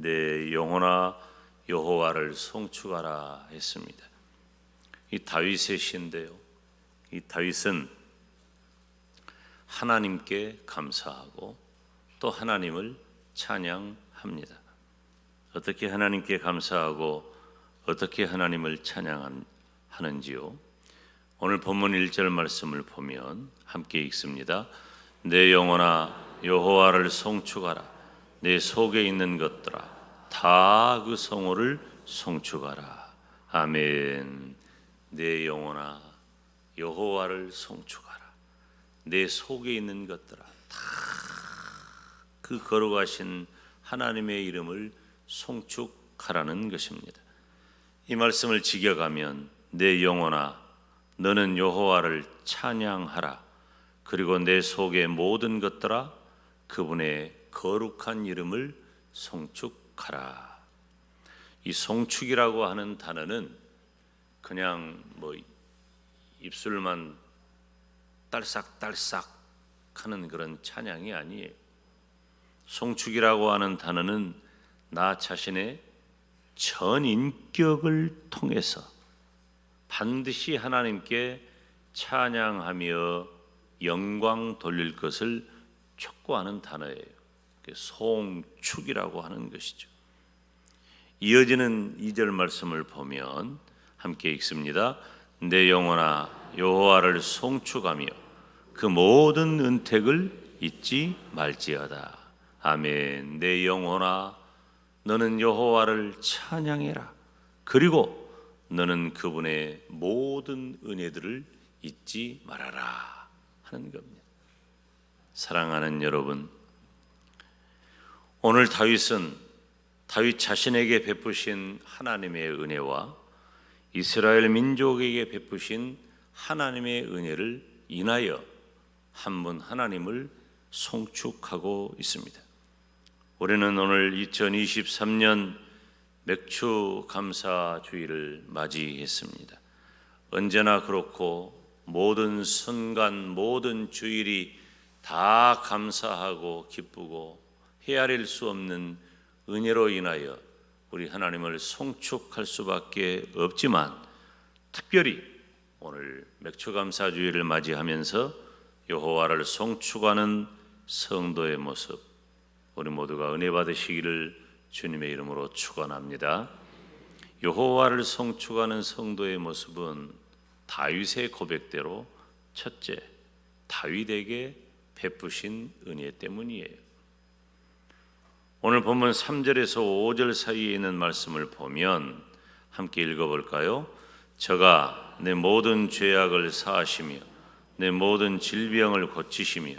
내 영혼아 여호와를 송축하라 했습니다. 이 다윗의 시인데요, 이 다윗은 하나님께 감사하고 또 하나님을 찬양합니다. 어떻게 하나님께 감사하고 어떻게 하나님을 찬양하는지요? 오늘 본문 1절 말씀을 보면 함께 읽습니다. 내 영혼아 여호와를 송축하라. 내 속에 있는 것들아 다 그 성호를 송축하라. 아멘. 내 영혼아 여호와를 송축하라. 내 속에 있는 것들아 다 그 거룩하신 하나님의 이름을 송축하라는 것입니다. 이 말씀을 직역하면 내 영혼아 너는 여호와를 찬양하라. 그리고 내 속의 모든 것들아 그분의 거룩한 이름을 송축하라. 이 송축이라고 하는 단어는 그냥 입술만 딸싹딸싹 하는 그런 찬양이 아니에요. 송축이라고 하는 단어는 나 자신의 전 인격을 통해서 반드시 하나님께 찬양하며 영광 돌릴 것을 촉구하는 단어예요. 송축이라고 하는 것이죠. 이어지는 2절 말씀을 보면 함께 읽습니다. 내 영혼아 여호와를 송축하며 그 모든 은택을 잊지 말지어다. 아멘. 내 영혼아 너는 여호와를 찬양해라. 그리고 너는 그분의 모든 은혜들을 잊지 말아라 하는 겁니다. 사랑하는 여러분, 오늘 다윗 자신에게 베푸신 하나님의 은혜와 이스라엘 민족에게 베푸신 하나님의 은혜를 인하여 한 분 하나님을 송축하고 있습니다. 우리는 오늘 2023년 맥주 감사 주일을 맞이했습니다. 언제나 그렇고 모든 순간 모든 주일이 다 감사하고 기쁘고 헤아릴 수 없는 은혜로 인하여 우리 하나님을 송축할 수밖에 없지만, 특별히 오늘 맥주 감사 주일을 맞이하면서 여호와를 송축하는 성도의 모습 우리 모두가 은혜 받으시기를 주님의 이름으로 축원합니다. 여호와를 송축하는 성도의 모습은 다윗의 고백대로 첫째, 다윗에게 베푸신 은혜 때문이에요. 오늘 본문 3절에서 5절 사이에 있는 말씀을 보면 함께 읽어볼까요? 저가 내 모든 죄악을 사하시며 내 모든 질병을 고치시며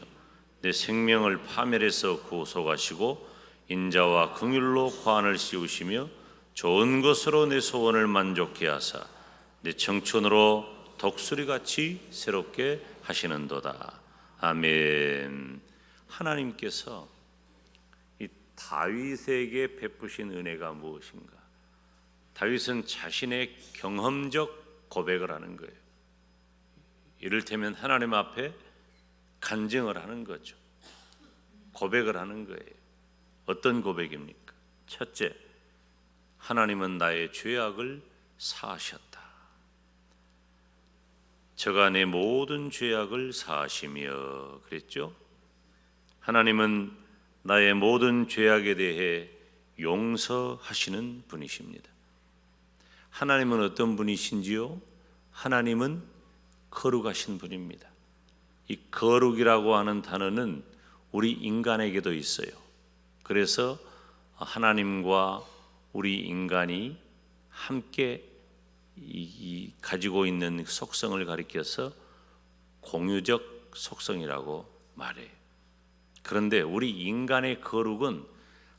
내 생명을 파멸에서 구속하시고 인자와 긍휼로 관을 씌우시며 좋은 것으로 내 소원을 만족케 하사 내 청춘으로 독수리같이 새롭게 하시는도다. 아멘. 하나님께서 이 다윗에게 베푸신 은혜가 무엇인가? 다윗은 자신의 경험적 고백을 하는 거예요. 이를테면 하나님 앞에 간증을 하는 거죠. 고백을 하는 거예요. 어떤 고백입니까? 첫째, 하나님은 나의 죄악을 사하셨다. 저가 내 모든 죄악을 사하시며 그랬죠. 하나님은 나의 모든 죄악에 대해 용서하시는 분이십니다. 하나님은 어떤 분이신지요? 하나님은 거룩하신 분입니다. 이 거룩이라고 하는 단어는 우리 인간에게도 있어요. 그래서 하나님과 우리 인간이 함께 가지고 있는 속성을 가리켜서 공유적 속성이라고 말해요. 그런데 우리 인간의 거룩은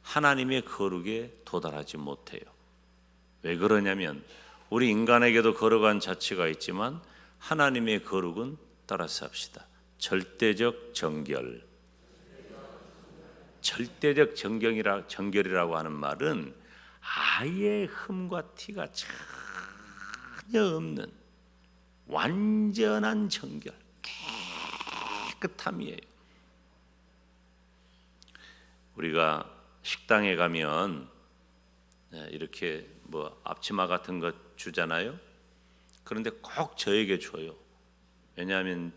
하나님의 거룩에 도달하지 못해요. 왜 그러냐면 우리 인간에게도 거룩한 자체가 있지만 하나님의 거룩은 따라서 합시다. 절대적 정결. 절대적 정결이라고 하는 말은 아예 흠과 티가 전혀 없는 완전한 정결, 깨끗함이에요. 우리가 식당에 가면 이렇게 뭐 앞치마 같은 것 주잖아요. 그런데 꼭 저에게 줘요. 왜냐하면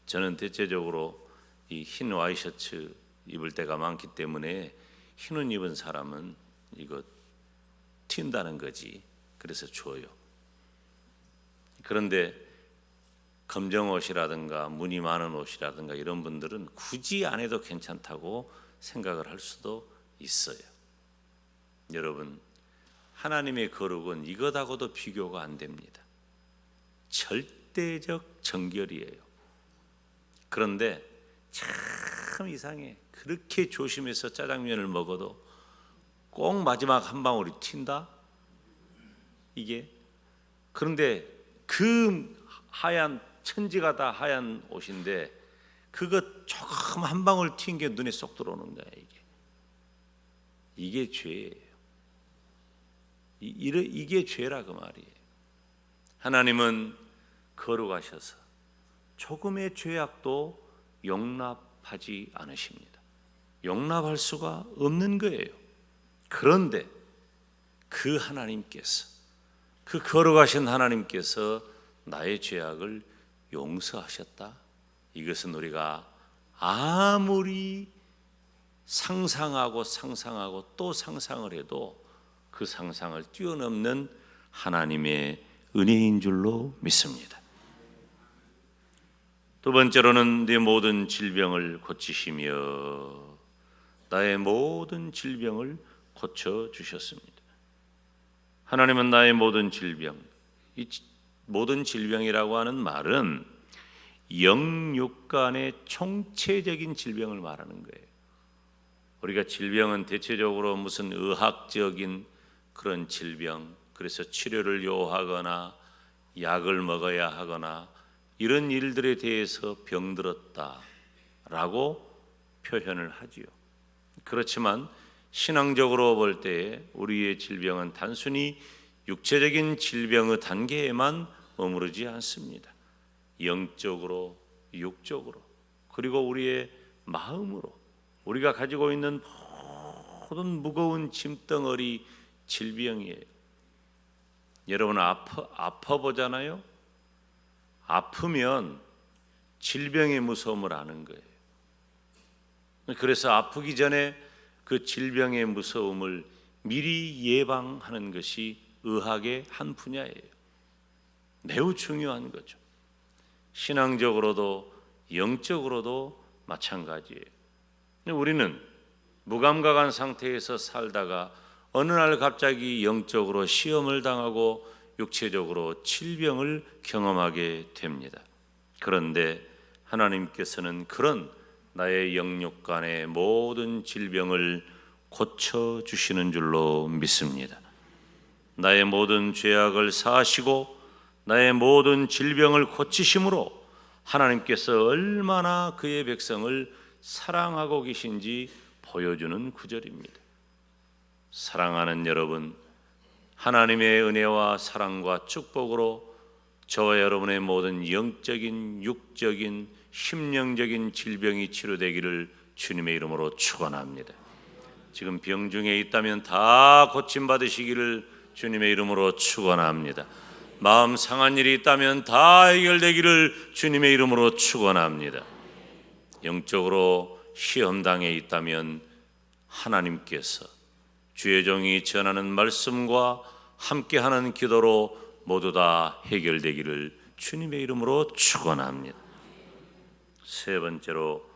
저는 대체적으로 이 흰 와이셔츠 입을 때가 많기 때문에 흰 옷 입은 사람은 이거 튄다는 거지. 그래서 줘요. 그런데 검정 옷이라든가 무늬 많은 옷이라든가 이런 분들은 굳이 안 해도 괜찮다고 생각을 할 수도 있어요. 여러분, 하나님의 거룩은 이것하고도 비교가 안 됩니다. 절대적 정결이에요. 그런데 참 이상해. 그렇게 조심해서 짜장면을 먹어도 꼭 마지막 한 방울이 튄다? 이게. 그런데 그 하얀, 천지가 다 하얀 옷인데 그거 조금 한 방울 튄 게 눈에 쏙 들어오는 거야. 이게 죄예요. 이게 죄라 그 말이에요. 하나님은 거룩하셔서 조금의 죄악도 용납하지 않으십니다. 용납할 수가 없는 거예요. 그런데 그 하나님께서, 그 거룩하신 하나님께서 나의 죄악을 용서하셨다. 이것은 우리가 아무리 상상하고 또 상상을 해도 그 상상을 뛰어넘는 하나님의 은혜인 줄로 믿습니다. 두 번째로는 내 모든 질병을 고치시며 나의 모든 질병을 고쳐주셨습니다. 하나님은 나의 모든 질병, 이 모든 질병이라고 하는 말은 영육간의 총체적인 질병을 말하는 거예요. 우리가 질병은 대체적으로 무슨 의학적인 그런 질병, 그래서 치료를 요하거나 약을 먹어야 하거나 이런 일들에 대해서 병들었다라고 표현을 하지요. 그렇지만 신앙적으로 볼 때 우리의 질병은 단순히 육체적인 질병의 단계에만 머무르지 않습니다. 영적으로, 육적으로, 그리고 우리의 마음으로 우리가 가지고 있는 모든 무거운 짐덩어리 질병이에요. 여러분 아파 보잖아요. 아프면 질병의 무서움을 아는 거예요. 그래서 아프기 전에 그 질병의 무서움을 미리 예방하는 것이 의학의 한 분야예요. 매우 중요한 거죠. 신앙적으로도 영적으로도 마찬가지예요. 우리는 무감각한 상태에서 살다가 어느 날 갑자기 영적으로 시험을 당하고 육체적으로 질병을 경험하게 됩니다. 그런데 하나님께서는 그런 나의 영육간의 모든 질병을 고쳐주시는 줄로 믿습니다. 나의 모든 죄악을 사하시고 나의 모든 질병을 고치심으로 하나님께서 얼마나 그의 백성을 사랑하고 계신지 보여주는 구절입니다. 사랑하는 여러분, 하나님의 은혜와 사랑과 축복으로 저와 여러분의 모든 영적인, 육적인, 심령적인 질병이 치료되기를 주님의 이름으로 축원합니다. 지금 병 중에 있다면 다 고침받으시기를 주님의 이름으로 축원합니다. 마음 상한 일이 있다면 다 해결되기를 주님의 이름으로 축원합니다. 영적으로 시험당에 있다면 하나님께서 주의 종이 전하는 말씀과 함께하는 기도로 모두 다 해결되기를 주님의 이름으로 축원합니다. 세 번째로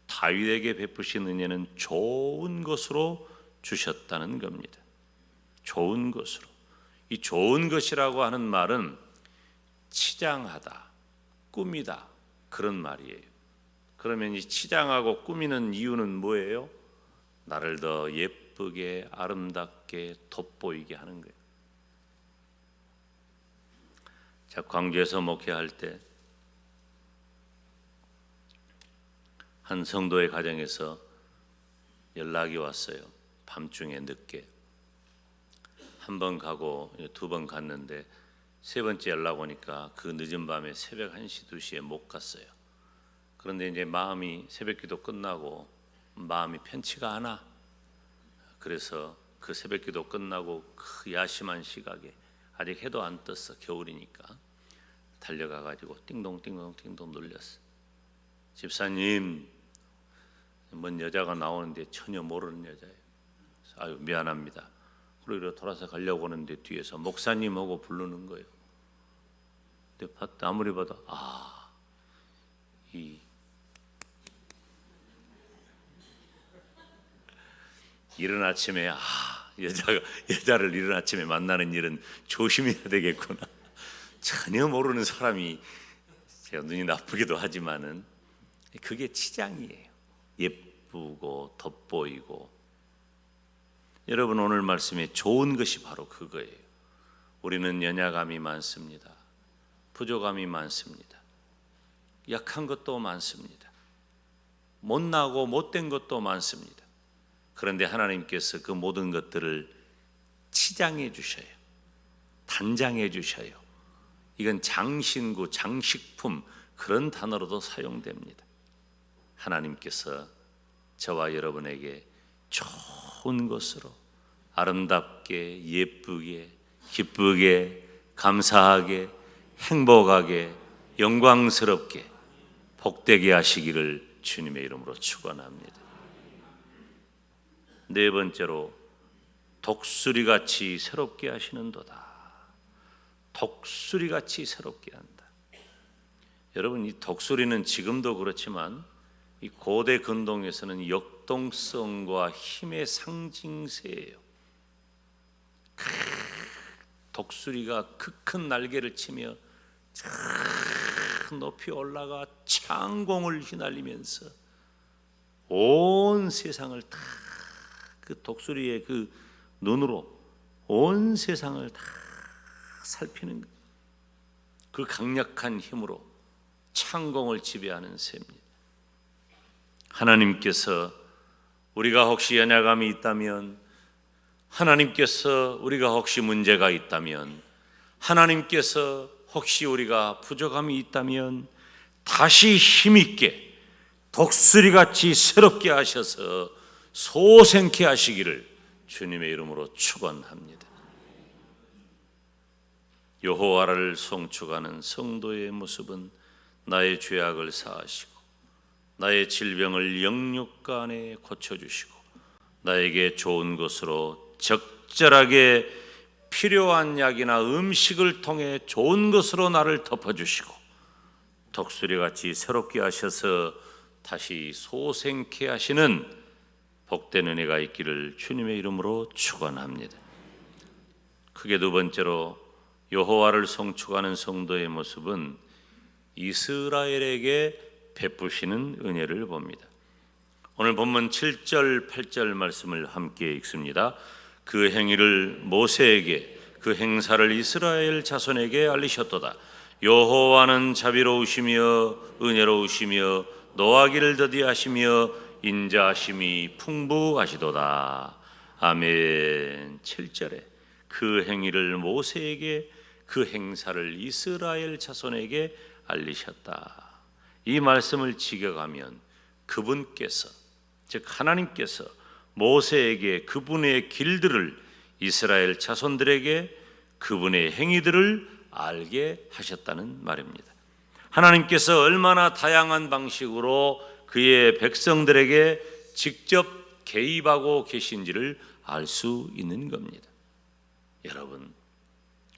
다윗에게 베푸신 은혜는 좋은 것으로 주셨다는 겁니다. 좋은 것으로. 이 좋은 것이라고 하는 말은 치장하다, 꾸미다 그런 말이에요. 그러면 이 치장하고 꾸미는 이유는 뭐예요? 나를 더 예쁘게 아름답게 돋보이게 하는 거예요. 자, 광주에서 목회할 때 한 성도의 가정에서 연락이 왔어요. 밤중에 늦게. 한 번 가고 두 번 갔는데 세 번째 연락 오니까 그 늦은 밤에 새벽 1시, 2시에 못 갔어요. 그런데 이제 마음이 새벽기도 끝나고 마음이 편치가 않아. 그래서 그 새벽기도 끝나고 그 야심한 시각에 아직 해도 안 떴어. 겨울이니까 달려가 가지고 띵동띵동 눌렸어. 집사님, 뭔 여자가 나오는데 전혀 모르는 여자예요. 아유, 미안합니다. 그리고 돌아서 가려고 하는데 뒤에서 목사님하고 부르는 거예요. 근데 아무리 봐도 이 이른 아침에 여자를 이른 아침에 만나는 일은 조심해야 되겠구나. 전혀 모르는 사람이, 제가 눈이 나쁘기도 하지만은 그게 치장이에요. 예쁘고 돋보이고. 여러분, 오늘 말씀에 좋은 것이 바로 그거예요. 우리는 연약함이 많습니다. 부족함이 많습니다. 약한 것도 많습니다. 못나고 못된 것도 많습니다. 그런데 하나님께서 그 모든 것들을 치장해 주셔요. 단장해 주셔요. 이건 장신구, 장식품, 그런 단어로도 사용됩니다. 하나님께서 저와 여러분에게 좋은 것으로 아름답게, 예쁘게, 기쁘게, 감사하게, 행복하게, 영광스럽게, 복되게 하시기를 주님의 이름으로 축원합니다. 네 번째로, 독수리같이 새롭게 하시는도다. 독수리같이 새롭게 한다. 여러분, 이 독수리는 지금도 그렇지만 이 고대 근동에서는 역동성과 힘의 상징새예요. 독수리가 그 큰 날개를 치며 높이 올라가 창공을 휘날리면서 온 세상을 다 그 독수리의 그 눈으로 온 세상을 다 살피는 그 강력한 힘으로 창공을 지배하는 새입니다. 하나님께서 우리가 혹시 연약함이 있다면, 하나님께서 우리가 혹시 문제가 있다면, 하나님께서 혹시 우리가 부족함이 있다면 다시 힘있게 독수리같이 새롭게 하셔서 소생케 하시기를 주님의 이름으로 축원합니다. 여호와를 송축하는 성도의 모습은 나의 죄악을 사하시고 나의 질병을 영육간에 고쳐주시고 나에게 좋은 것으로 적절하게 필요한 약이나 음식을 통해 좋은 것으로 나를 덮어주시고 독수리같이 새롭게 하셔서 다시 소생케 하시는 복된 은혜가 있기를 주님의 이름으로 축원합니다. 크게 두 번째로, 여호와를 송축하는 성도의 모습은 이스라엘에게 베푸시는 은혜를 봅니다. 오늘 본문 7절 8절 말씀을 함께 읽습니다. 그 행위를 모세에게, 그 행사를 이스라엘 자손에게 알리셨도다. 여호와는 자비로우시며 은혜로우시며 노하기를 더디하시며 인자하심이 풍부하시도다. 아멘. 7절에 그 행위를 모세에게, 그 행사를 이스라엘 자손에게 알리셨다. 이 말씀을 직역하면 그분께서, 즉 하나님께서 모세에게 그분의 길들을, 이스라엘 자손들에게 그분의 행위들을 알게 하셨다는 말입니다. 하나님께서 얼마나 다양한 방식으로 그의 백성들에게 직접 개입하고 계신지를 알 수 있는 겁니다. 여러분,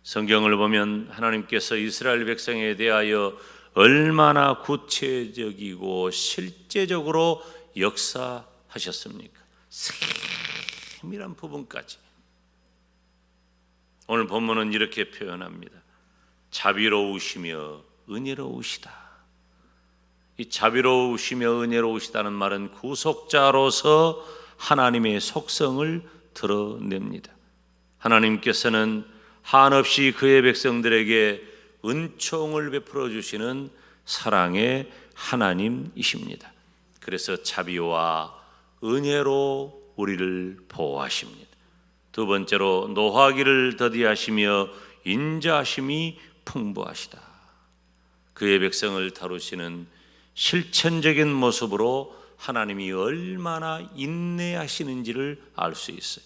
성경을 보면 하나님께서 이스라엘 백성에 대하여 얼마나 구체적이고 실제적으로 역사하셨습니까? 세밀한 부분까지. 오늘 본문은 이렇게 표현합니다. 자비로우시며 은혜로우시다. 이 자비로우시며 은혜로우시다는 말은 구속자로서 하나님의 속성을 드러냅니다. 하나님께서는 한없이 그의 백성들에게 은총을 베풀어 주시는 사랑의 하나님이십니다. 그래서 자비와 은혜로 우리를 보호하십니다. 두 번째로, 노하기를 더디하시며 인자하심이 풍부하시다. 그의 백성을 다루시는 실천적인 모습으로 하나님이 얼마나 인내하시는지를 알 수 있어요.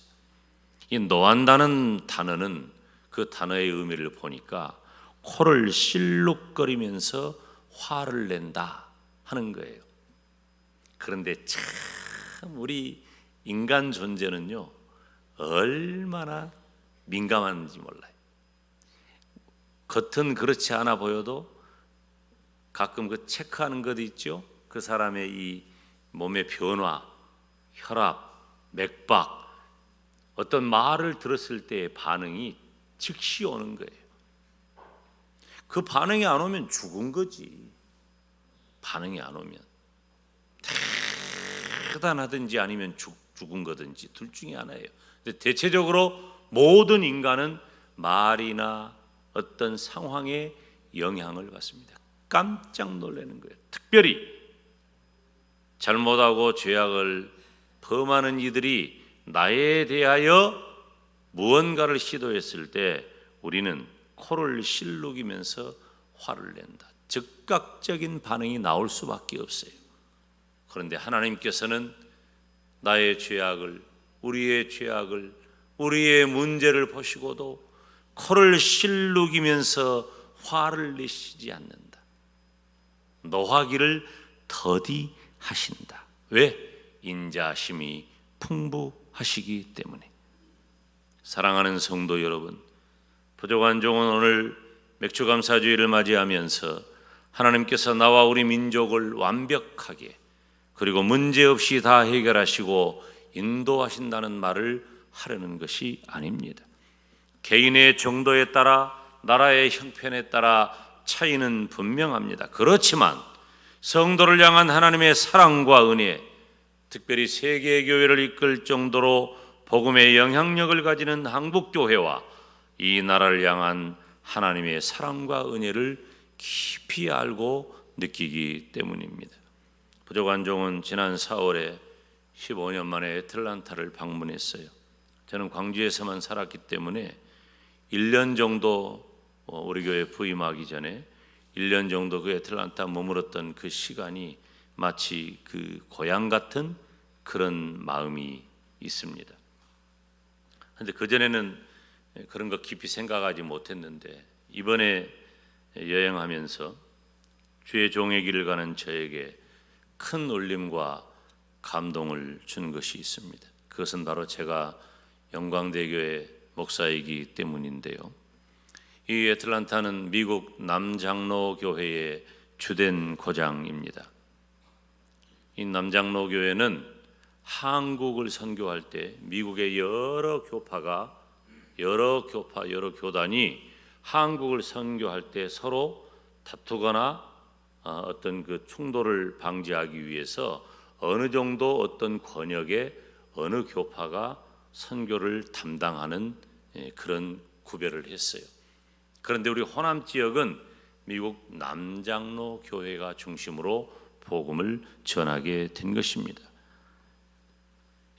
이 노한다는 단어는 그 단어의 의미를 보니까 코를 실룩거리면서 화를 낸다 하는 거예요. 그런데 참 우리 인간 존재는요 얼마나 민감한지 몰라요. 겉은 그렇지 않아 보여도 가끔 그 체크하는 것 있죠. 그 사람의 이 몸의 변화, 혈압, 맥박, 어떤 말을 들었을 때의 반응이 즉시 오는 거예요. 그 반응이 안 오면 죽은 거지. 반응이 안 오면 대단하든지 아니면 죽은 거든지 둘 중에 하나예요. 근데 대체적으로 모든 인간은 말이나 어떤 상황에 영향을 받습니다. 깜짝 놀라는 거예요. 특별히 잘못하고 죄악을 범하는 이들이 나에 대하여 무언가를 시도했을 때 우리는 코를 실룩이면서 화를 낸다. 즉각적인 반응이 나올 수밖에 없어요. 그런데 하나님께서는 나의 죄악을, 우리의 죄악을, 우리의 문제를 보시고도 코를 실룩이면서 화를 내시지 않는다. 노하기를 더디하신다. 왜? 인자심이 풍부하시기 때문에. 사랑하는 성도 여러분, 부족한 종은 오늘 맥주감사주의를 맞이하면서 하나님께서 나와 우리 민족을 완벽하게 그리고 문제없이 다 해결하시고 인도하신다는 말을 하려는 것이 아닙니다. 개인의 정도에 따라 나라의 형편에 따라 차이는 분명합니다. 그렇지만 성도를 향한 하나님의 사랑과 은혜, 특별히 세계 교회를 이끌 정도로 복음의 영향력을 가지는 한국교회와 이 나라를 향한 하나님의 사랑과 은혜를 깊이 알고 느끼기 때문입니다. 부족한 종은 지난 4월에 15년 만에 애틀란타를 방문했어요. 저는 광주에서만 살았기 때문에 1년 정도 우리 교회 부임하기 전에 1년 정도 그 애틀란타 머물었던 그 시간이 마치 그 고향 같은 그런 마음이 있습니다. 그런데 그전에는 그런 거 깊이 생각하지 못했는데 이번에 여행하면서 주의 종의 길을 가는 저에게 큰 울림과 감동을 준 것이 있습니다. 그것은 바로 제가 영광대교회 목사이기 때문인데요. 이 애틀란타는 미국 남장로교회의 주된 고장입니다. 이 남장로교회는 한국을 선교할 때 미국의 여러 교단이 한국을 선교할 때 서로 다투거나 어떤 그 충돌을 방지하기 위해서 어느 정도 어떤 권역의 어느 교파가 선교를 담당하는 그런 구별을 했어요. 그런데 우리 호남 지역은 미국 남장로 교회가 중심으로 복음을 전하게 된 것입니다.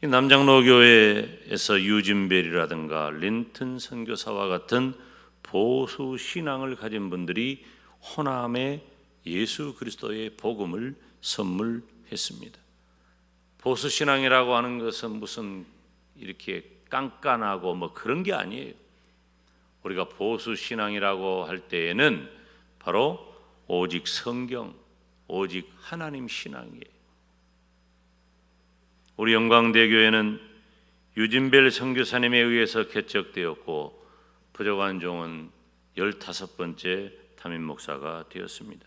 이 남장로 교회에서 유진벨이라든가 린튼 선교사와 같은 보수 신앙을 가진 분들이 호남에 예수 그리스도의 복음을 선물했습니다. 보수 신앙이라고 하는 것은 무슨 이렇게 깐깐하고 뭐 그런 게 아니에요. 우리가 보수 신앙이라고 할 때에는 바로 오직 성경, 오직 하나님 신앙이에요. 우리 영광대교회는 유진벨 선교사님에 의해서 개척되었고 부족한 종은 15번째 담임 목사가 되었습니다.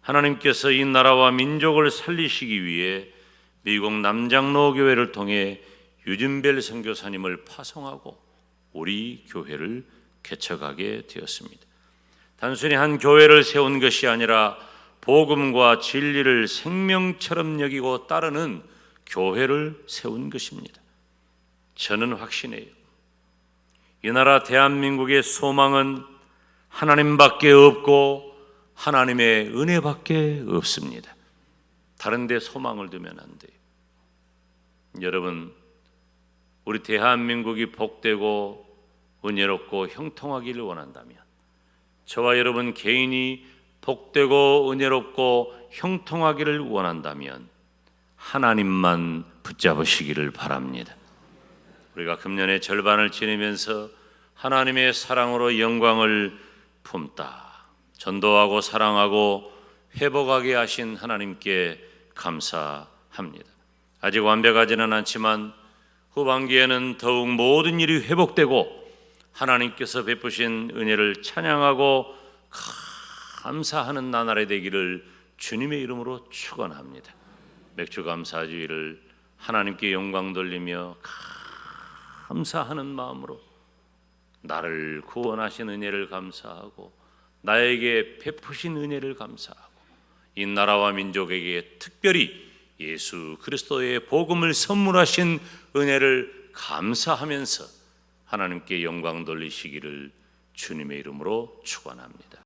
하나님께서 이 나라와 민족을 살리시기 위해 미국 남장로 교회를 통해 유진벨 선교사님을 파송하고 우리 교회를 개척하게 되었습니다. 단순히 한 교회를 세운 것이 아니라 복음과 진리를 생명처럼 여기고 따르는 교회를 세운 것입니다. 저는 확신해요. 이 나라 대한민국의 소망은 하나님밖에 없고 하나님의 은혜밖에 없습니다. 다른 데 소망을 두면 안 돼요. 여러분, 우리 대한민국이 복되고 은혜롭고 형통하기를 원한다면 저와 여러분 개인이 복되고 은혜롭고 형통하기를 원한다면 하나님만 붙잡으시기를 바랍니다. 우리가 금년의 절반을 지내면서 하나님의 사랑으로 영광을 품다. 전도하고 사랑하고 회복하게 하신 하나님께 감사합니다. 아직 완벽하지는 않지만 후반기에는 더욱 모든 일이 회복되고 하나님께서 베푸신 은혜를 찬양하고 감사하는 나날이 되기를 주님의 이름으로 축원합니다. 맥주감사주의를 하나님께 영광 돌리며 감사하는 마음으로 나를 구원하신 은혜를 감사하고 나에게 베푸신 은혜를 감사하고 이 나라와 민족에게 특별히 예수 그리스도의 복음을 선물하신 은혜를 감사하면서 하나님께 영광 돌리시기를 주님의 이름으로 축원합니다.